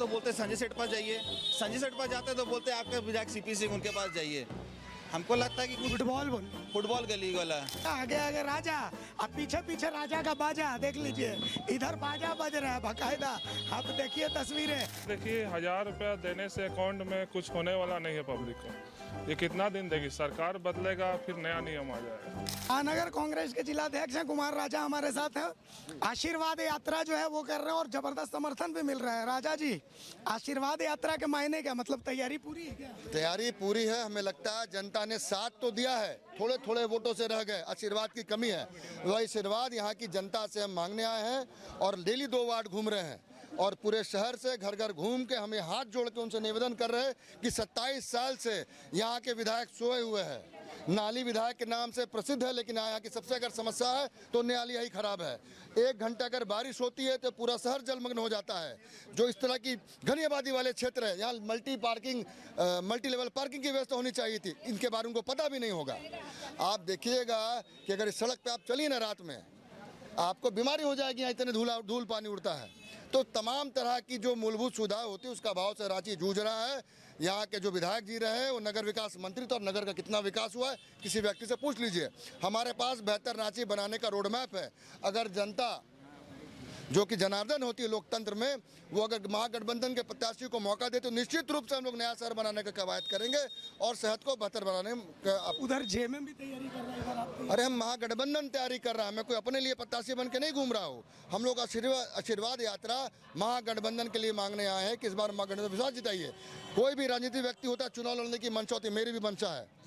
तो बोलते संजय सेठ पास जाइए, संजय सेठ पास जाते तो बोलते आपके विधायक सीपी सिंह उनके पास जाइए। हमको लगता है कि फुटबॉल गली वाला आगे आगे राजा, अब पीछे पीछे राजा का बाजा देख लीजिए, इधर बाजा बज रहा है बाकायदा। आप देखिए तस्वीरें। देखिए 1000 रुपया देने से अकाउंट में कुछ होने वाला नहीं है पब्लिक को। ये कितना दिन देगी? सरकार बदलेगा फिर नया नियम आ जाएगा। महानगर कांग्रेस के जिलाध्यक्ष हैं कुमार राजा हमारे साथ हैं। आशीर्वाद यात्रा जो है वो कर रहे हैं और जबरदस्त समर्थन भी मिल रहा है। राजा जी, आशीर्वाद यात्रा के मायने क्या मतलब, तैयारी पूरी है क्या? तैयारी पूरी है। हमें लगता है जनता ने साथ तो दिया है, थोड़े थोड़े वोटों से रह गए, आशीर्वाद की कमी है। वह आशीर्वाद यहाँ की जनता से हम मांगने आए हैं और डेली 2 वार्ड घूम रहे हैं और पूरे शहर से घर घर घूम के हमें हाथ जोड़ के उनसे निवेदन कर रहे हैं कि 27 साल से यहाँ के विधायक सोए हुए हैं। नाली विधायक के नाम से प्रसिद्ध है, लेकिन यहाँ की सबसे अगर समस्या है तो नाली यही खराब है। 1 घंटा अगर बारिश होती है तो पूरा शहर जलमग्न हो जाता है। जो इस तरह की घनी आबादी वाले क्षेत्र है, यहाँ मल्टी लेवल पार्किंग की व्यवस्था होनी चाहिए थी, इनके बारे में उनको पता भी नहीं होगा। आप देखिएगा कि अगर इस सड़क पर आप चलिए ना रात में, आपको बीमारी हो जाएगी। यहाँ इतने धूल पानी उड़ता है। तो तमाम तरह की जो मूलभूत सुविधा होती है उसका अभाव से रांची जूझ रहा है। यहाँ के जो विधायक जी रहे वो नगर विकास मंत्री थे और नगर का कितना विकास हुआ है किसी व्यक्ति से पूछ लीजिए। हमारे पास बेहतर रांची बनाने का रोड मैप है। अगर जनता जो कि जनार्दन होती है लोकतंत्र में, वो अगर महागठबंधन के प्रत्याशी को मौका दे तो निश्चित रूप से हम लोग नया शहर बनाने का कवायद करेंगे और सेहत को बेहतर बनाने का। उधर जेएमएम भी तैयारी कर रहा है। अरे हम महागठबंधन तैयारी कर रहा है, मैं कोई अपने लिए प्रत्याशी बन के नहीं घूम रहा हूँ। हम लोग आशीर्वाद यात्रा महागठबंधन के लिए मांगने आए हैं कि इस बार महागठबंधन विश्वास जिताइए। कोई भी राजनीतिक व्यक्ति होता है, चुनाव लड़ने की मंशा होती है, मेरी भी मंशा है।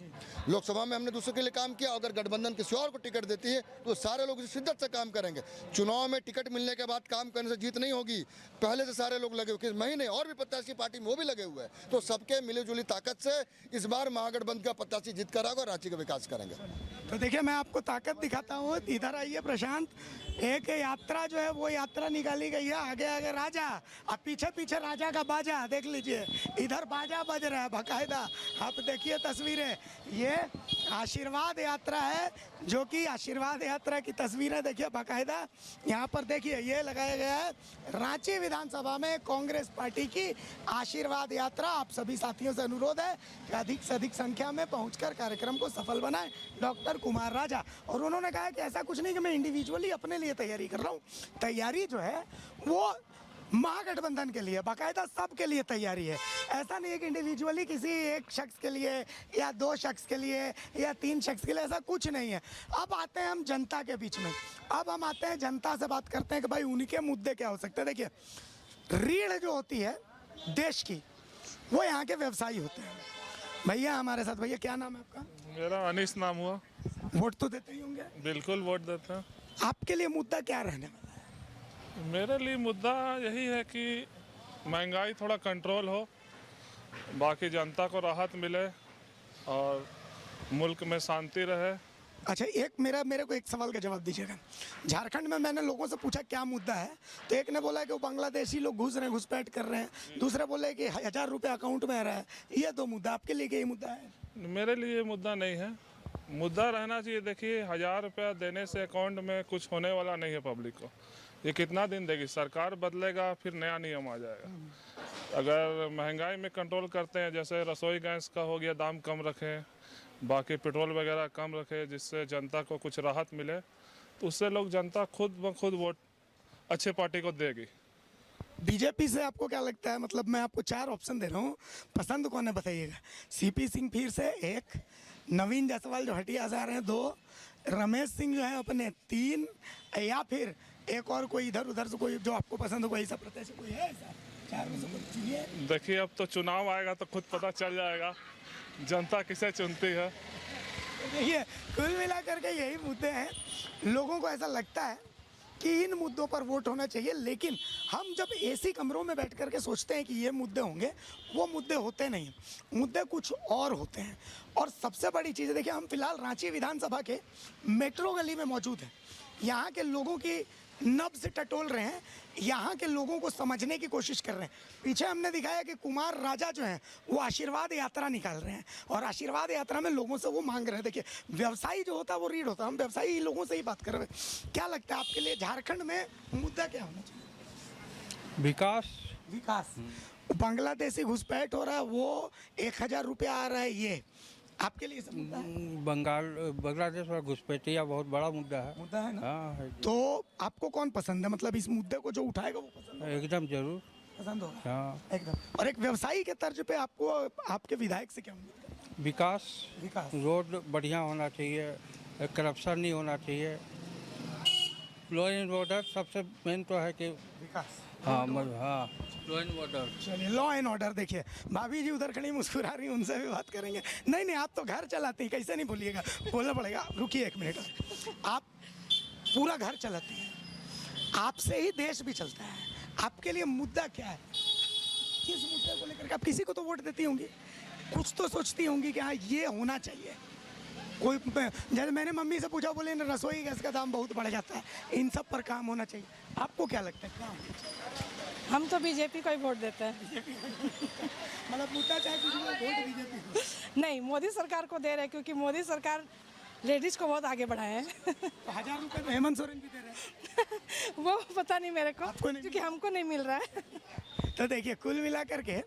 लोकसभा में हमने दूसरों के लिए काम किया, अगर गठबंधन किसी और को टिकट देती है तो सारे लोग शिद्दत से काम करेंगे। चुनाव में टिकट मिलने के बाद काम करने से जीत नहीं होगी। पहले से सारे लोग लगे हुए, महीने और भी प्रत्याशी पार्टी में वो भी लगे हुए हैं। तो सबके मिलीजुली ताकत से इस बार महागठबंधन का प्रत्याशी जीत कर आएगा और रांची का विकास करेंगे। तो देखिए मैं आपको ताकत दिखाता हूँ, इधर आइए प्रशांत। एक यात्रा जो है वो यात्रा निकाली गई है, आगे आगे राजा, अब पीछे पीछे राजा का बाजा देख लीजिए, इधर बाजा बज रहा है बाकायदा। आप देखिए तस्वीरें, ये आशीर्वाद यात्रा है, जो कि आशीर्वाद यात्रा की तस्वीरें देखिए बाकायदा। यहाँ पर देखिए ये लगाया गया है रांची विधानसभा में कांग्रेस पार्टी की आशीर्वाद यात्रा। आप सभी साथियों से अनुरोध है कि अधिक से अधिक संख्या में पहुंचकर कार्यक्रम को सफल बनाएं। डॉक्टर कुमार राजा, और उन्होंने कहा कि ऐसा कुछ नहीं कि मैं इंडिविजुअली अपने लिए तैयारी कर रहा हूँ, तैयारी जो है वो महागठबंधन के लिए, बाकायदा सबके लिए तैयारी है। ऐसा नहीं है कि इंडिविजुअली किसी एक शख्स के लिए या 2 शख्स के लिए या 3 शख्स के लिए, ऐसा कुछ नहीं है। अब आते हैं हम जनता के बीच में, अब हम आते हैं जनता से बात करते हैं कि भाई उनके मुद्दे क्या हो सकते हैं। देखिए रीढ़ जो होती है देश की, वो यहाँ के व्यवसायी होते हैं। भैया हमारे साथ, भैया क्या नाम है आपका? मेरा अनीस नाम हुआ। वोट तो देते ही होंगे? बिल्कुल वोट देते हैं। आपके लिए मुद्दा क्या रहने वाला है? मेरे लिए मुद्दा यही है कि महंगाई थोड़ा कंट्रोल हो, बाकी जनता को राहत मिले और मुल्क में शांति रहे। अच्छा, एक मेरे को एक सवाल का जवाब दीजिएगा। झारखंड में मैंने लोगों से पूछा क्या मुद्दा है, तो एक ने बोला कि वो बांग्लादेशी लोग घुस रहे हैं, घुसपैठ कर रहे हैं। दूसरे बोले कि 1000 रुपये अकाउंट में आ रहा है। ये 2 मुद्दा आपके लिए, यही मुद्दा है? मेरे लिए ये मुद्दा नहीं है। मुद्दा रहना चाहिए, देखिए 1000 रुपया देने से अकाउंट में कुछ होने वाला नहीं है पब्लिक को। ये कितना दिन देगी? सरकार बदलेगा फिर नया नियम आ जाएगा। अगर महंगाई में कंट्रोल करते हैं, जैसे रसोई गैस का हो गया दाम कम रखें, बाकी पेट्रोल वगैरह कम रखें, जिससे जनता को कुछ राहत मिले, तो उससे लोग जनता खुद ब खुद वोट अच्छे पार्टी को देगी। बीजेपी से आपको क्या लगता है? मतलब मैं आपको 4 ऑप्शन दे रहा हूँ, पसंद कौन है बताइएगा। सीपी सिंह फिर से 1, नवीन जायसवाल जो हटिया से आ रहे हैं 2, रमेश सिंह जो है अपने 3, या फिर एक और कोई इधर उधर से कोई जो आपको पसंद हो, कोई ऐसा प्रत्याशी कोई है ऐसा? 4 में से कोई चुनिए। देखिए अब तो चुनाव आएगा तो खुद पता चल जाएगा जनता किसे चुनती है। देखिए कुल मिला करके यही मुद्दे हैं। लोगों को ऐसा लगता है कि इन मुद्दों पर वोट होना चाहिए, लेकिन हम जब एसी कमरों में बैठ करके सोचते हैं कि ये मुद्दे होंगे, वो मुद्दे होते नहीं, मुद्दे कुछ और होते हैं। और सबसे बड़ी चीज़ है, देखिए हम फिलहाल रांची विधानसभा के मेट्रो गली में मौजूद हैं। यहाँ के लोगों की नब्ज़ टटोल रहे हैं, यहाँ के लोगों को समझने की कोशिश कर रहे हैं। पीछे हमने दिखाया कि कुमार राजा जो हैं वो आशीर्वाद यात्रा निकाल रहे हैं और आशीर्वाद यात्रा में लोगों से वो मांग रहे हैं। देखिए व्यवसायी जो होता है वो रीढ़ होता है, हम व्यवसायी लोगों से ही बात कर रहे हैं। क्या लगता है आपके लिए झारखंड में मुद्दा क्या होना चाहिए? विकास। विकास। बांग्लादेशी घुसपैठ हो रहा है, वो 1000 रुपया आ रहा है, ये आपके लिए सब मुद्दा है? बांग्लादेश और घुसपैठिया बहुत बड़ा मुद्दा है। मुद्दा है ना? हाँ है। तो आपको कौन पसंद है, मतलब इस मुद्दे को जो उठाएगा वो पसंद एकदम जरूर। पसंद होगा हाँ, एकदम। और एक व्यवसायी के तर्ज पे आपको आपके विधायक से क्या उम्मीद है? विकास, विकास। रोड बढ़िया होना चाहिए, करप्शन नहीं होना चाहिए, लॉ एंड ऑर्डर सबसे मेन तो है कि विकास। हाँ हाँ, लॉ एंड ऑर्डर। चलिए, लॉ एंड ऑर्डर। देखिए भाभी जी उधर खड़ी मुस्कुरा रही, उनसे भी बात करेंगे। नहीं नहीं, आप तो घर चलाती हैं, कैसे नहीं भूलिएगा, बोलना पड़ेगा। रुकिए 1 मिनट, आप पूरा घर चलाती हैं, आपसे ही देश भी चलता है। आपके लिए मुद्दा क्या है? किस मुद्दे को लेकर के आप किसी को तो वोट देती होंगी, कुछ तो सोचती होंगी कि हाँ ये होना चाहिए। कोई जैसे मैंने मम्मी से पूछा, बोले ना रसोई गैस का दाम बहुत बढ़ जाता है, इन सब पर काम होना चाहिए। आपको क्या लगता है, क्या होना चाहिए? हम तो बीजेपी को ही वोट देते हैं। मतलब मुद्दा चाहे कुछ भी हो, वोट बीजेपी को। नहीं, मोदी सरकार को दे रहे हैं, क्योंकि मोदी सरकार लेडीज को बहुत आगे बढ़ाए हैं। तो 1000 रुपये तो हेमंत सोरेन भी दे रहे हैं। वो पता नहीं मेरे को, आपको नहीं क्योंकि हमको नहीं मिल रहा है। तो देखिए, कुल मिलाकर के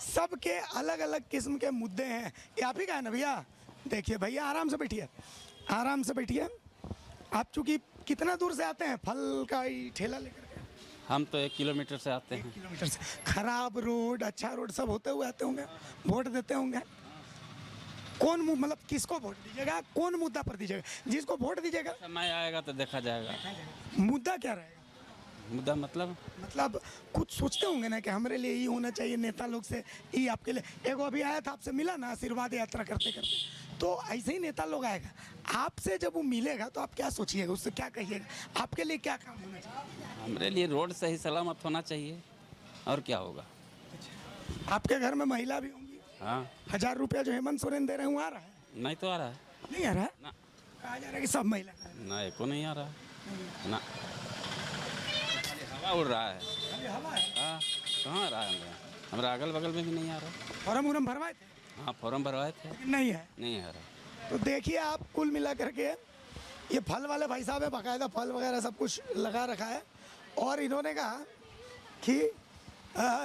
सबके अलग अलग किस्म के मुद्दे हैं। ये आप ही का है ना भैया? देखिए भैया, आराम से बैठिए, आराम से बैठिए। आप चूंकि कितना दूर से आते हैं फल का ही ठेला लेकर के? हम तो 1 किलोमीटर से आते हैं। 1 किलोमीटर से। खराब रोड, अच्छा रोड सब होते हुए आते होंगे, वोट देते होंगे। कौन मतलब किसको वोट दीजिएगा, कौन मुद्दा पर दीजिएगा? जिसको वोट दीजिएगा, समय आएगा तो देखा जाएगा। मुद्दा क्या रहेगा? मुद्दा मतलब कुछ सोचते होंगे ना कि हमारे लिए ये होना चाहिए, नेता लोग से ये आपके लिए। एगो अभी आया था, आपसे मिला ना आशीर्वाद यात्रा करते करते, तो ऐसे ही नेता लोग आएगा आपसे, जब वो मिलेगा तो आप क्या सोचिएगा, उससे क्या कहिएगा, आपके लिए क्या काम होना चाहिए? हमारे लिए रोड सही सलामत होना चाहिए, और क्या होगा। आपके घर में महिला भी होंगी। हाँ, 1000 रुपया जो हेमंत सोरेन दे रहे हैं वो आ रहा है? नहीं तो आ रहा है नहीं आ रहा है? ना। कहा जा रहा है कि सब महिला का है। ना, एको नहीं आ रहा है ना, हवा उड़ रहा है। खाली हवा है। हाँ, कहाँ आ रहा है हमारा अगल बगल में भी नहीं आ रहा। फॉर्म उरम भरवाए थे, हाँ, फॉर्म भरवाए थे, लेकिन नहीं है। नहीं आ रहा। तो देखिए आप, कुल मिला करके ये फल वाले भाई साहब है, बाकायदा फल वगैरह सब कुछ लगा रखा है, और इन्होंने कहा कि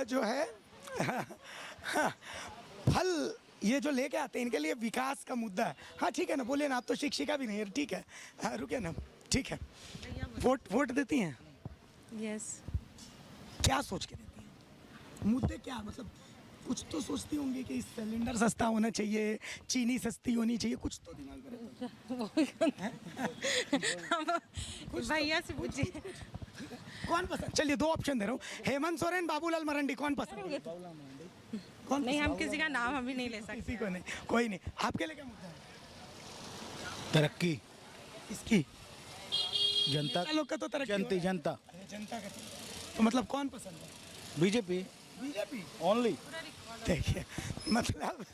जो है फल ये जो लेके आते हैं, इनके लिए विकास का मुद्दा है। हाँ ठीक है ना, बोलिए ना, आप तो शिक्षिका भी नहीं है, ठीक है। हाँ रुकिए ना, ठीक है। वोट देती हैं? यस। क्या सोच के देती हैं? मुद्दे क्या, मतलब कुछ तो सोचती होंगी कि सिलेंडर सस्ता होना चाहिए, चीनी सस्ती होनी चाहिए, कुछ तो दिमाग में रहता है। भैया से पूछिए कौन पसंद? चलिए 2 ऑप्शन दे रहा हूँ, हेमंत सोरेन, बाबूलाल मरांडी, कौन पसंद? कौन नहीं, हम किसी का नाम अभी नहीं ले सकते। किसी को नहीं, कोई नहीं। आपके लिए क्या मुद्दा है? तरक्की, इसकी जनता लोग का तो तरक्की जनता जनता का तो मतलब कौन पसंद है? BJP BJP only. देखिए मतलब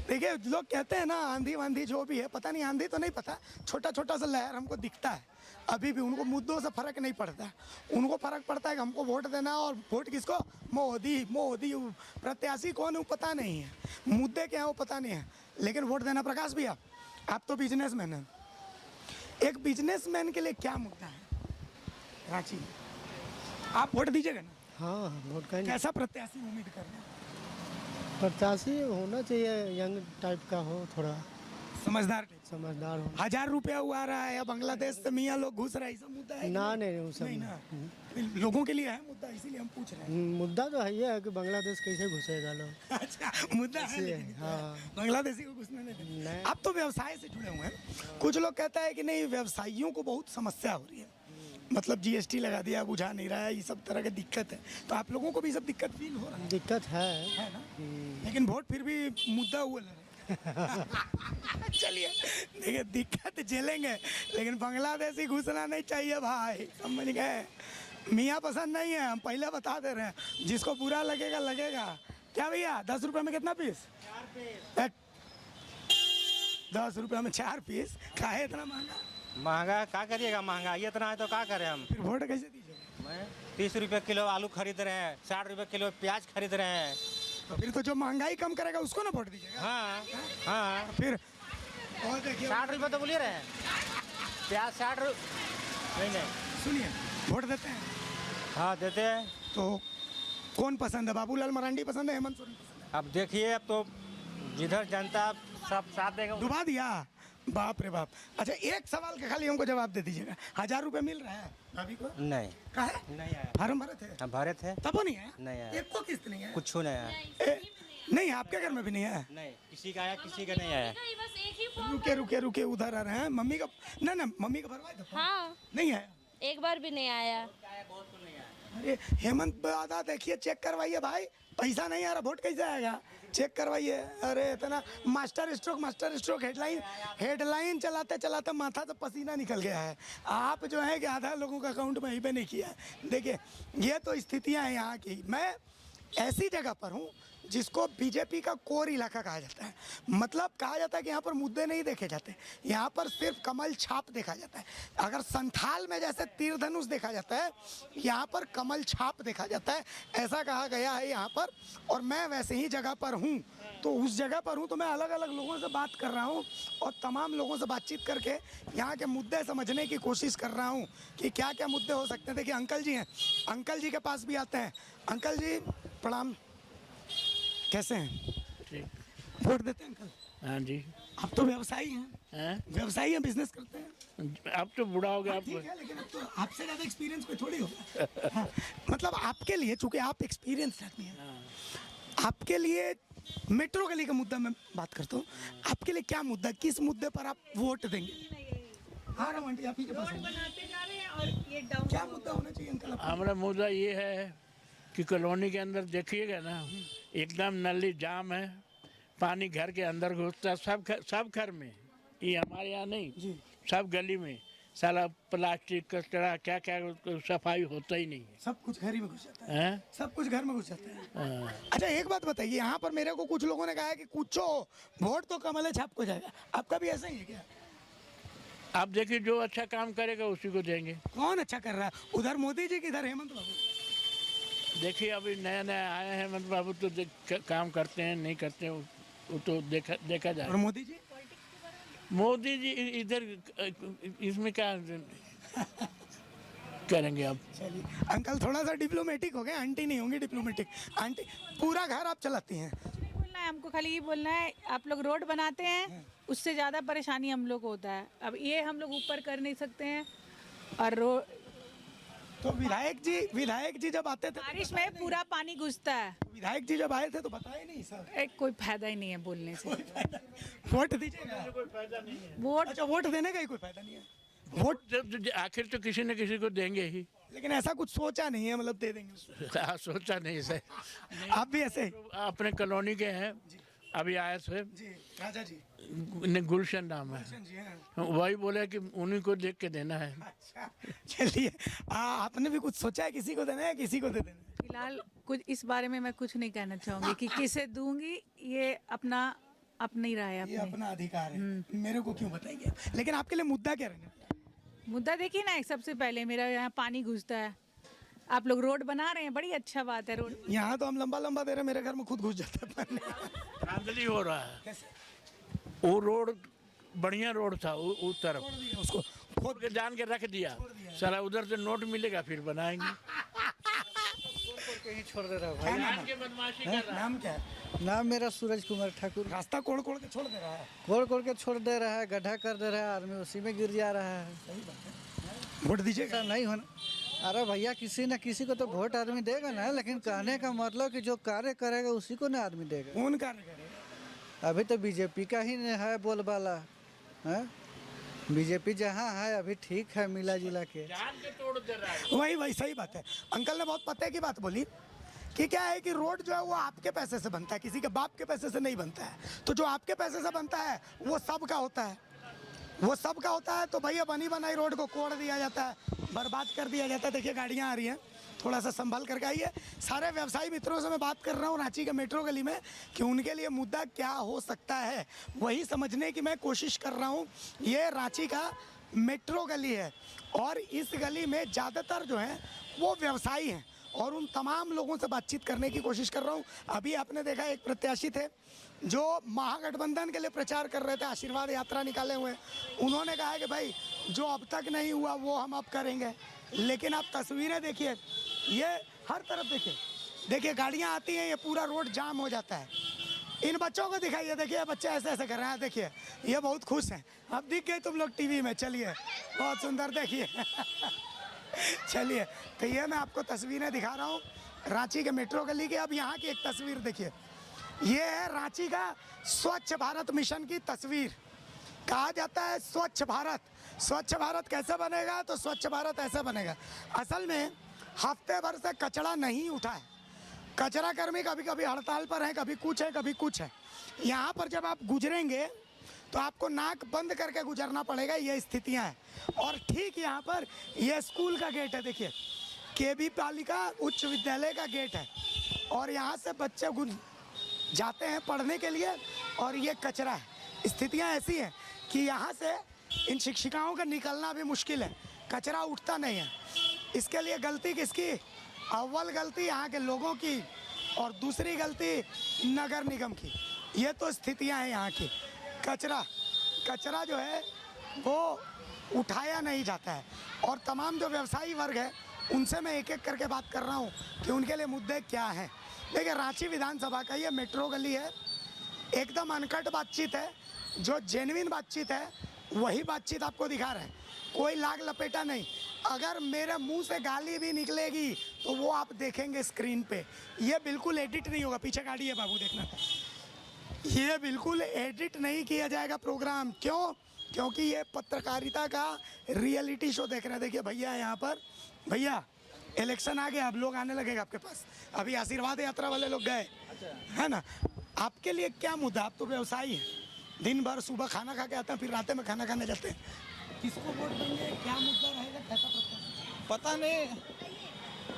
देखिए, लोग कहते हैं ना आंधी वांधी जो भी है, पता नहीं, आंधी तो नहीं पता, छोटा छोटा सा लहर हमको दिखता है अभी भी। उनको मुद्दों से फर्क नहीं पड़ता, उनको फर्क पड़ता है कि हमको वोट देना, और वोट किसको? मोदी। मोदी प्रत्याशी कौन है पता नहीं है, मुद्दे क्या है वो पता नहीं है, लेकिन वोट देना। प्रकाश भैया, आप तो बिजनेसमैन हैं, एक बिजनेसमैन के लिए क्या मुद्दा है रांची में? आप वोट दीजिएगा ना? हाँ, वोट का कैसा प्रत्याशी उम्मीद कर रहे हैं? प्रत्याशी होना चाहिए, यंग टाइप का हो, थोड़ा समझदार टाइप। समझदार हो। 1000 रुपया हुआ रहा है, या बांग्लादेश से मियाँ लोग घुस रहे हैं, सब मुद्दा है? ना नहीं, वो सब नहीं ना, लोगों के लिए है मुद्दा, इसीलिए हम पूछ रहे हैं। मुद्दा तो है, ये है कि बांग्लादेश कैसे घुसेगा लोग। अच्छा, मुद्दा है लेकिन हाँ। बांग्लादेशी को घुसने नहीं देंगे। नहीं। आप तो व्यवसाय से जुड़े हुए हैं, कुछ लोग कहता है कि नहीं, व्यवसायियों को बहुत समस्या हो रही है, मतलब जीएसटी लगा दिया, बुझा नहीं रहा है, ये सब तरह की दिक्कत है, तो आप लोगों को भी सब दिक्कत फील हो रहा दिक्कत है है ना? लेकिन वोट फिर भी मुद्दा हुआ लग रहा है। चलिए, देखिए दिक्कत झेलेंगे, लेकिन बांग्लादेशी घुसना नहीं चाहिए भाई, समझ गए? मियाँ पसंद नहीं है, हम पहले बता दे रहे हैं, जिसको बुरा लगेगा लगेगा। क्या भैया, 10 रुपये में कितना पीस? 10 रुपये में 4 पीस, काहे इतना महंगा? महंगा क्या करिएगा, महंगाई इतना है तो क्या करें हम। फिर वोट कैसे दीजिएगा? मैं 30 रुपये किलो आलू खरीद रहे हैं, 60 रुपये किलो प्याज खरीद रहे हैं। तो फिर तो जो महंगाई कम करेगा उसको ना वोट दीजिएगा। हाँ हाँ, फिर और देखिए, 60 रुपये तो बोलिए रहे हैं, प्याज 60 रुपये। नहीं नहीं, सुनिए, वोट देते हैं हाँ देते हैं। तो कौन पसंद है, बाबूलाल मरांडी पसंद है, हेमंत सोरेन पसंद है? अब देखिए, अब तो जिधर जनता सब साथ देगा डुबा दिया, बाप रे बाप। अच्छा, एक सवाल का खाली हमको जवाब दे दीजिएगा, 1000 रुपये मिल रहा है भाभी को? नहीं, कहा है? नहीं आया। फार्म भरे थे? हम भरे थे, तब वो नहीं है? नहीं आया। एक को किस्त नहीं है? कुछ नहीं आया। नहीं, आपके घर में भी नहीं है? नहीं, किसी का आया, किसी का नहीं आया। रुके रुके रुके, उधर आ रहे हैं। मम्मी का ना मम्मी का भरवाए थे? हाँ, नहीं है, एक बार भी नहीं आया। अरे हेमंत दादा देखिए, चेक करवाइए भाई, पैसा नहीं आ रहा, वोट कैसे आएगा? चेक करवाइए। अरे इतना मास्टर स्ट्रोक हेडलाइन चलाते चलाते माथा से पसीना निकल गया है। आप जो है कि आधा लोगों का अकाउंट में ही पे नहीं किया है। देखिए, ये तो स्थितियां हैं यहाँ की। मैं ऐसी जगह पर हूँ जिसको बीजेपी का कोर इलाका कहा जाता है। मतलब कहा जाता है कि यहाँ पर मुद्दे नहीं देखे जाते, यहाँ पर सिर्फ कमल छाप देखा जाता है। अगर संथाल में जैसे तीर धनुष देखा जाता है, यहाँ पर कमल छाप देखा जाता है, ऐसा कहा गया है यहाँ पर। और मैं वैसे ही जगह पर हूँ, तो उस जगह पर हूँ तो मैं अलग अलग लोगों से बात कर रहा हूँ और तमाम लोगों से बातचीत करके यहाँ के मुद्दे समझने की कोशिश कर रहा हूँ कि क्या क्या मुद्दे हो सकते हैं। देखिए, अंकल जी हैं, अंकल जी के पास भी आते हैं। अंकल जी प्रणाम, कैसे हैं? ठीक। वोट देते हैं अंकल? हाँ जी। आप तो व्यवसायी हैं, व्यवसायी हैं, बिजनेस करते हैं। अब तो बूढ़ा हो गया, ठीक है, लेकिन अब तो आपसे ज़्यादा एक्सपीरियंस कोई थोड़ी होगा। हाँ, मतलब आपके लिए, चूंकि आप एक्सपीरियंस आदमी हैं, आपके लिए मेट्रो गली का मुद्दा मैं बात करता हूँ। आपके लिए क्या मुद्दा, किस मुद्दे पर आप वोट देंगे? हाँ राम आंटी, आप ही के पास क्या मुद्दा होना चाहिए अंकल? हमारा मुद्दा ये है कि कॉलोनी के अंदर देखिएगा ना, एकदम नली जाम है, पानी घर के अंदर घुसता है, सब घर में, ये हमारे यहाँ नहीं, सब गली में साला प्लास्टिक कचरा क्या क्या सफाई होता ही नहीं है। सब कुछ घर ही में घुस जाता है, सब कुछ घर में घुस जाता है। अच्छा, एक बात बताइए, यहाँ पर मेरे को कुछ लोगों ने कहा है कि कुछ वोट तो कमल छाप को जाएगा, आपका भी ऐसा ही है क्या? आप देखिए, जो अच्छा काम करेगा उसी को देंगे। कौन अच्छा कर रहा है? उधर मोदी जी, किधर हेमंत बाबू? देखिए, अभी नया नया आए हैं हेमंत बाबू, तो काम करते हैं नहीं करते हैं वो तो देखा जाए। और मोदी जी इधर इसमें क्या करेंगे आप? चलिए अंकल, थोड़ा सा डिप्लोमेटिक हो गए, आंटी नहीं होंगी डिप्लोमेटिक। आंटी, पूरा घर आप चलाती हैं? बोलना है हमको, खाली ये बोलना है, आप लोग रोड बनाते हैं, उससे ज़्यादा परेशानी हम लोग को होता है। अब ये हम लोग ऊपर कर नहीं सकते हैं, और तो विधायक जी जब आते थे, बारिश में पूरा पानी घुसता है। विधायक जी जब आए थे तो बताया नहीं सर? कोई फायदा ही नहीं है बोलने से। वोट दीजिएगा, कोई फायदा नहीं है। वोट, अच्छा, वोट देने का ही कोई फायदा नहीं है? वोट आखिर तो किसी न किसी को देंगे ही, लेकिन ऐसा कुछ सोचा नहीं है, मतलब दे देंगे? सोचा नहीं सर। आप भी ऐसे अपने कॉलोनी के हैं, अभी आए थे जी, राजा जी, गुलशन नाम है, जी हाँ। वही बोले कि उन्हीं को देख के देना है। अच्छा, चलिए, आपने भी कुछ सोचा है, किसी को देना है, किसी को दे देना है? फिलहाल कुछ इस बारे में मैं कुछ नहीं कहना चाहूँगी कि किसे दूंगी, ये अपनी राय है, ये अपना अधिकार है, मेरे को क्यों बताइए? लेकिन आपके लिए मुद्दा क्या रहना? मुद्दा देखिए ना, सबसे पहले मेरा यहाँ पानी घुसता है, आप लोग रोड बना रहे हैं, बड़ी अच्छा बात है। रोड यहाँ तो हम लंबा लंबा दे रहे हैं, मेरे घर में खुद घुस जाता है पानी। धांधली हो रहा है। वो रोड बढ़िया रोड था, उस तरफ उसको खोद के जान के रख दिया, सारा उधर से नोट मिलेगा फिर बनाएंगे। कहीं छोड़ दे रहा है भाई। जान के बदमाशी कर रहा है। नाम क्या है? नाम मेरा सूरज कुमार ठाकुर। रास्ता कोड़ कोड़ के छोड़ दे रहा है, कोड़ के छोड़ दे रहा है, गड्ढा कर दे रहा है, आदमी उसी में गिर जा रहा है। वोट दीजिएगा? ऐसा नहीं होना। अरे भैया, किसी न किसी को तो वोट आदमी देगा ना, लेकिन कहने का मतलब कि जो कार्य करेगा उसी को ना आदमी देगा। कौन कार्य करेगा? अभी तो बीजेपी का ही है बोलबाला है, बीजेपी जहाँ है अभी ठीक है, मिला जुला के। जान के तोड़ दे रहा है। वही सही बात है। अंकल ने बहुत पते की बात बोली कि क्या है कि रोड जो है वो आपके पैसे से बनता है, किसी के बाप के पैसे से नहीं बनता है। तो जो आपके पैसे से बनता है वो सबका होता है, वो सबका होता है। तो भैया, बनी बनाई रोड को कोड़ दिया जाता है, बर्बाद कर दिया जाता है। देखिए, गाड़ियाँ आ रही हैं, थोड़ा सा संभल करके आइए। सारे व्यवसायी मित्रों से मैं बात कर रहा हूँ रांची के मेट्रो गली में कि उनके लिए मुद्दा क्या हो सकता है, वही समझने की मैं कोशिश कर रहा हूँ। ये रांची का मेट्रो गली है और इस गली में ज़्यादातर जो हैं वो व्यवसायी हैं और उन तमाम लोगों से बातचीत करने की कोशिश कर रहा हूँ। अभी आपने देखा, एक प्रत्याशी थे जो महागठबंधन के लिए प्रचार कर रहे थे, आशीर्वाद यात्रा निकाले हुए। उन्होंने कहा है कि भाई, जो अब तक नहीं हुआ वो हम अब करेंगे। लेकिन आप तस्वीरें देखिए, ये हर तरफ देखिए, देखिए गाड़ियाँ आती हैं, ये पूरा रोड जाम हो जाता है। इन बच्चों को दिखाइए, देखिए बच्चे ऐसे ऐसे कर रहे हैं, देखिए ये बहुत खुश हैं। अब दिख गए तुम लोग टीवी में, चलिए बहुत सुंदर, देखिए चलिए, तो ये मैं आपको तस्वीरें दिखा रहा हूँ रांची के मेट्रो गली की। अब यहाँ की एक तस्वीर देखिए, ये है रांची का स्वच्छ भारत मिशन की तस्वीर। कहा जाता है स्वच्छ भारत, स्वच्छ भारत कैसे बनेगा, तो स्वच्छ भारत ऐसे बनेगा। असल में हफ्ते भर से कचरा नहीं उठा है, कचरा कर्मी कभी कभी हड़ताल पर हैं, कभी कुछ है कभी कुछ है। यहाँ पर जब आप गुजरेंगे तो आपको नाक बंद करके गुजरना पड़ेगा, ये स्थितियाँ हैं। और ठीक यहाँ पर ये स्कूल का गेट है, देखिए केबी बालिका उच्च विद्यालय का गेट है, और यहाँ से बच्चे जाते हैं पढ़ने के लिए, और ये कचरा है। स्थितियाँ ऐसी हैं कि यहाँ से इन शिक्षिकाओं का निकलना भी मुश्किल है, कचरा उठता नहीं है। इसके लिए गलती किसकी? अव्वल गलती यहाँ के लोगों की और दूसरी गलती नगर निगम की। ये तो स्थितियाँ हैं यहाँ की। कचरा जो है वो उठाया नहीं जाता है, और तमाम जो व्यवसायी वर्ग है उनसे मैं एक एक करके बात कर रहा हूँ कि उनके लिए मुद्दे क्या हैं। देखिए रांची विधानसभा का ये मेट्रो गली है, एकदम अनकट बातचीत है, जो जेन्युइन बातचीत है वही बातचीत आपको दिखा रहे हैं, कोई लाग लपेटा नहीं। अगर मेरे मुंह से गाली भी निकलेगी तो वो आप देखेंगे स्क्रीन पे, ये बिल्कुल एडिट नहीं होगा। पीछे गाड़ी है बाबू, देखना, ये बिल्कुल एडिट नहीं किया जाएगा प्रोग्राम। क्यों? क्योंकि ये पत्रकारिता का रियलिटी शो देख रहे हैं। देखिए भैया यहाँ पर, भैया इलेक्शन आ गया, अब लोग आने लगेगा आपके पास। अभी आशीर्वाद यात्रा वाले लोग गए, है ना। आपके लिए क्या मुद्दा? आप तो व्यवसायी हैं, दिन भर सुबह खाना खा के आते हैं, फिर रात में खाना खाने जाते हैं। किसको वोट देंगे, क्या मुद्दा रहेगा, कैसा पता नहीं,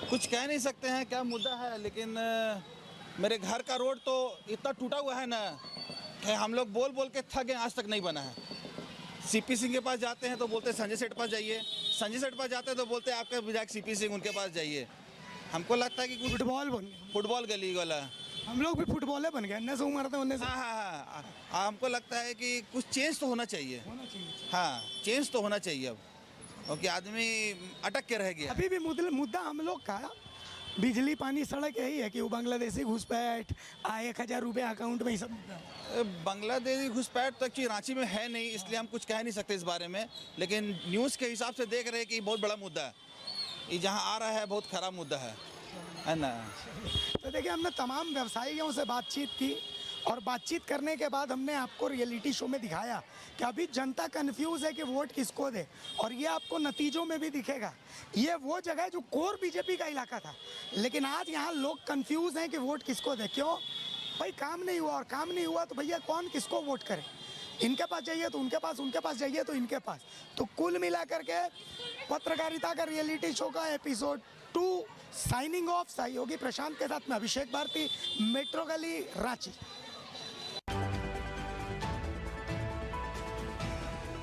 कुछ कह नहीं सकते हैं क्या मुद्दा है, लेकिन मेरे घर का रोड तो इतना टूटा हुआ है ना कि हम लोग बोल बोल के थक गए, आज तक नहीं बना है। सीपी सिंह के पास जाते हैं तो बोलते हैं संजय सेठ पास जाइए, संजय सेठ पास जाते हैं तो बोलते हैं आपके विधायक सीपी सिंह, उनके पास जाइए। हमको लगता है कि कुछ फुटबॉल गली वाला, हम लोग भी फुटबॉलर बन गए, इन्ने से उमरते उन्ने से। हाँ, हमको लगता है कि कुछ चेंज तो होना चाहिए। हाँ, चेंज तो होना चाहिए अब, क्योंकि आदमी अटक के रह गया। अभी भी मुद्दा हम लोग का बिजली पानी सड़क यही है कि वो बांग्लादेशी घुसपैठ 1000 रुपये अकाउंट में, ही सब मुद्दा। बांग्लादेशी घुसपैठ तो एक्चुअली रांची में है नहीं, इसलिए हम कुछ कह नहीं सकते इस बारे में, लेकिन न्यूज़ के हिसाब से देख रहे हैं कि बहुत बड़ा मुद्दा है, ये जहाँ आ रहा है बहुत खराब मुद्दा है ना। तो देखिए हमने तमाम व्यवसायियों से बातचीत की, और बातचीत करने के बाद हमने आपको रियलिटी शो में दिखाया कि अभी जनता कंफ्यूज है कि वोट किसको दे, और ये आपको नतीजों में भी दिखेगा। ये वो जगह है जो कोर बीजेपी का इलाका था, लेकिन आज यहाँ लोग कंफ्यूज हैं कि वोट किसको दे। क्यों भाई? काम नहीं हुआ, और काम नहीं हुआ तो भैया कौन किसको वोट करे? इनके पास जाइए तो उनके पास, उनके पास जाइए तो इनके पास। तो कुल मिला करके पत्रकारिता का रियलिटी शो का एपिसोड 2 साइनिंग ऑफ। सहयोगी प्रशांत के साथ में अभिषेक भारती, मेट्रो गली, रांची।